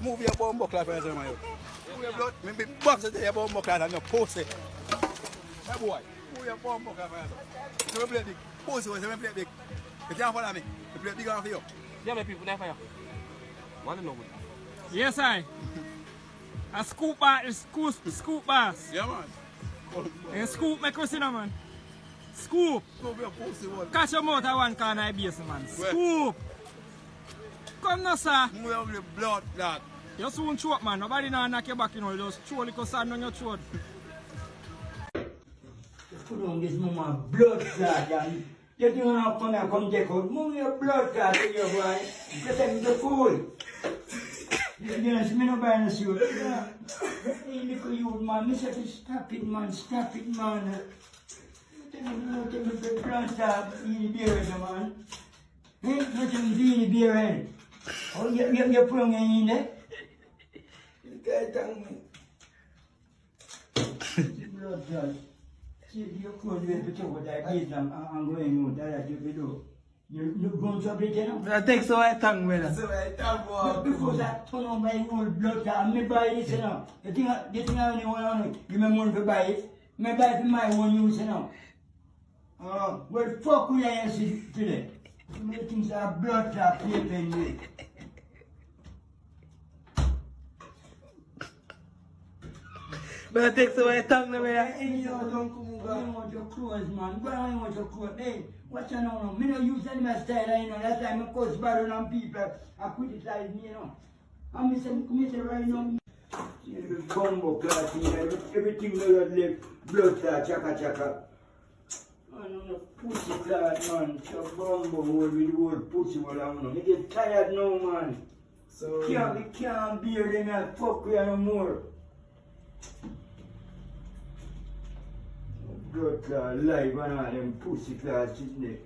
Move your bum buckler for yourself, man. Move your blood. Me box it to your bum buckler and your pussy. Hey boy, move your bum buckler for yourself. So we play big. Pussy was we play big. You can't follow me. We play big on for you. Yeah, my people there for you. Want to know good. Yes, I. A scoop bar is scoop bars. Yeah, man. And scoop make us in, man. Scoop. Scoop your pussy one. Catch your mouth at one corner of base, man. Scoop. Come now, sir. Move your blood, blood. You soon choke, man. Nobody now knock your back, you know. You just throw a little sand on your throat. Put on this mama blood clot and you don't have to come take out. Move your blood clot in your boy. Just take the fool. You know, see me no buy no suit. Hey, little youth, man. Me say stop it, man. Stop it, man. Take me the blood clot in the beard, man. Hey, let him be in the beard. Oh, you put on in there? You can't tell me. Blood clot. See, you could be able to talk with diabetes and going out. That's what you do. You going to be there? I take so I tongue, brother. So I tell boy. Because I turn on my old blood clot, I buy this, you know. The thing I only want to give me money to buy it. I buy it for my own use, you know. Well, fuck we I see today. Some of the things are blood clot paper in me. But I take so I tongue, brother. Hey, don't come over. I want your clothes, man. Go on, I want your clothes. Hey, what's your name? Me no use any my style, you know. That time I cause battle on people. I criticize me, you know. And me say right now, see the combo clot here. Everything that left, blood clot, chaka chaka. I don't know, pussy clot, man. So bumbo hole with the whole pussy hole, I don't know. I get tired now, man. So Can't bear them, I fuck with you no more. Blood clot, live and all them pussy clots, isn't it?